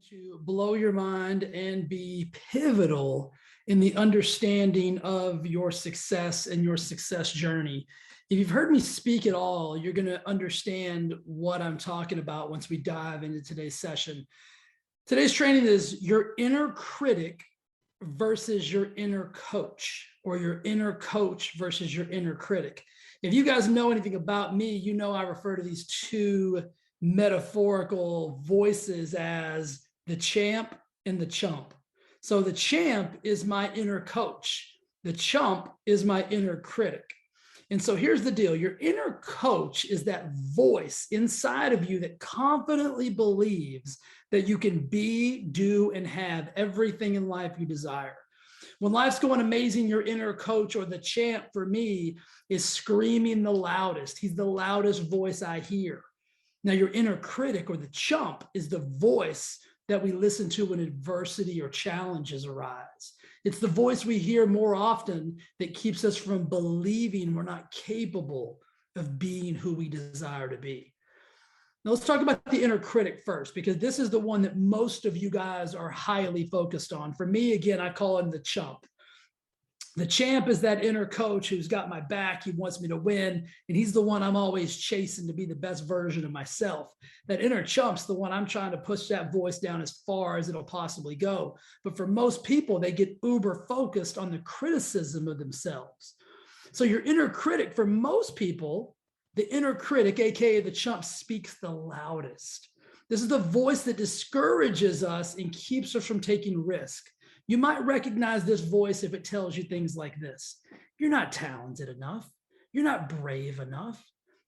to blow your mind and be pivotal in the understanding of your success and your success journey. If you've heard me speak at all, you're going to understand what I'm talking about once we dive into today's session. Today's training is your inner critic versus your inner coach, or your inner coach versus your inner critic. If you guys know anything about me, you know I refer to these two metaphorical voices as the champ and the chump. So the champ is my inner coach. The chump is my inner critic. And so here's the deal. Your inner coach is that voice inside of you that confidently believes that you can be, do, and have everything in life you desire. When life's going amazing, your inner coach, or the champ for me, is screaming the loudest. He's the loudest voice I hear. Now, your inner critic, or the chump, is the voice that we listen to when adversity or challenges arise. It's the voice we hear more often that keeps us from believing we're not capable of being who we desire to be. Now, let's talk about the inner critic first, because this is the one that most of you guys are highly focused on. For me, again, I call him the chump. The champ is that inner coach who's got my back. He wants me to win, and he's the one I'm always chasing to be the best version of myself. That inner chump's the one I'm trying to push that voice down as far as it'll possibly go. But for most people, they get uber focused on the criticism of themselves. So your inner critic, for most people, the inner critic, aka the chump, speaks the loudest. This is the voice that discourages us and keeps us from taking risk. You might recognize this voice if it tells you things like this. You're not talented enough. You're not brave enough.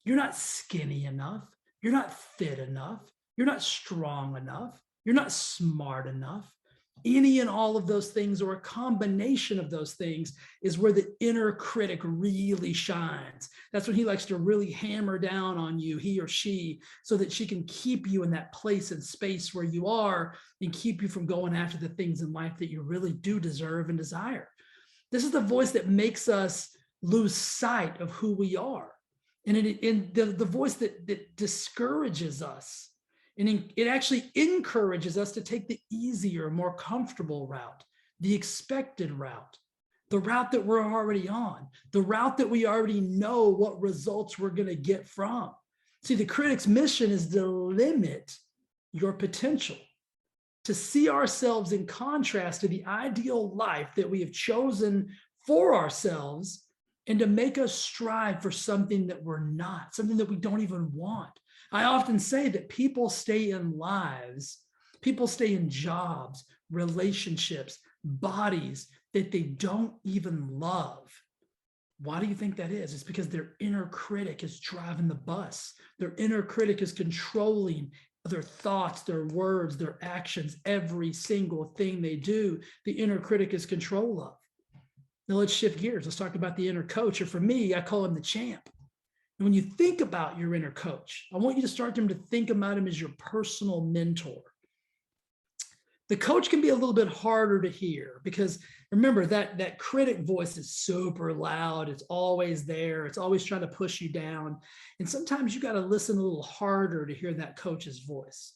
You're not skinny enough. You're not fit enough. You're not strong enough. You're not smart enough. Any and all of those things, or a combination of those things, is where the inner critic really shines. That's when he likes to really hammer down on you, he or she, so that she can keep you in that place and space where you are and keep you from going after the things in life that you really do deserve and desire. This is the voice that makes us lose sight of who we are. And the voice that discourages us. And it actually encourages us to take the easier, more comfortable route, the expected route, the route that we're already on, the route that we already know what results we're going to get from. See, the critic's mission is to limit your potential, to see ourselves in contrast to the ideal life that we have chosen for ourselves, and to make us strive for something that we're not, something that we don't even want. I often say that people stay in lives, people stay in jobs, relationships, bodies that they don't even love. Why do you think that is? It's because their inner critic is driving the bus. Their inner critic is controlling their thoughts, their words, their actions, every single thing they do. The inner critic is control of. Now let's shift gears. Let's talk about the inner coach, or for me, I call him the champ. And when you think about your inner coach, I want you to start to think about him as your personal mentor. The coach can be a little bit harder to hear, because remember that critic voice is super loud. It's always there. It's always trying to push you down. And sometimes you got to listen a little harder to hear that coach's voice.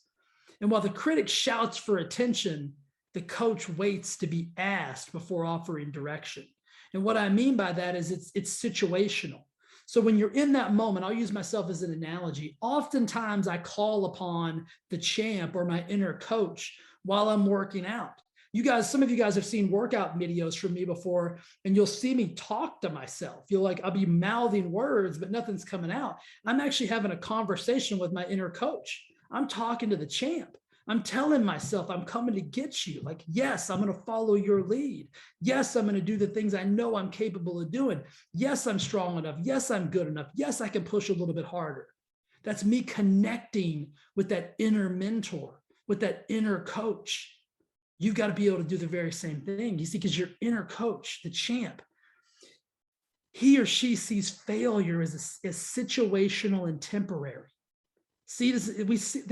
And while the critic shouts for attention, the coach waits to be asked before offering direction. And what I mean by that is it's situational. So when you're in that moment, I'll use myself as an analogy. Oftentimes I call upon the champ, or my inner coach, while I'm working out. You guys, some of you guys have seen workout videos from me before, and you'll see me talk to myself. I'll be mouthing words, but nothing's coming out. I'm actually having a conversation with my inner coach. I'm talking to the champ. I'm telling myself I'm coming to get you. Like, yes, I'm going to follow your lead. Yes, I'm going to do the things I know I'm capable of doing. Yes, I'm strong enough. Yes, I'm good enough. Yes, I can push a little bit harder. That's me connecting with that inner mentor, with that inner coach. You've got to be able to do the very same thing. You see, because your inner coach, the champ, he or she sees failure as situational and temporary. They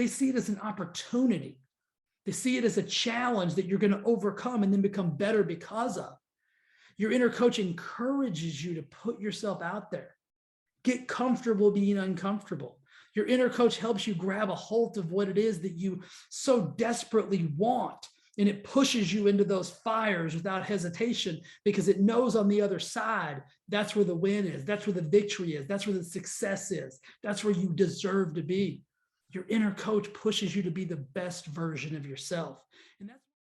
see it as an opportunity. They see it as a challenge that you're going to overcome and then become better because of. Your inner coach encourages you to put yourself out there. Get comfortable being uncomfortable. Your inner coach helps you grab a hold of what it is that you so desperately want. And it pushes you into those fires without hesitation because it knows on the other side, that's where the win is. That's where the victory is. That's where the success is. That's where you deserve to be. Your inner coach pushes you to be the best version of yourself. And that's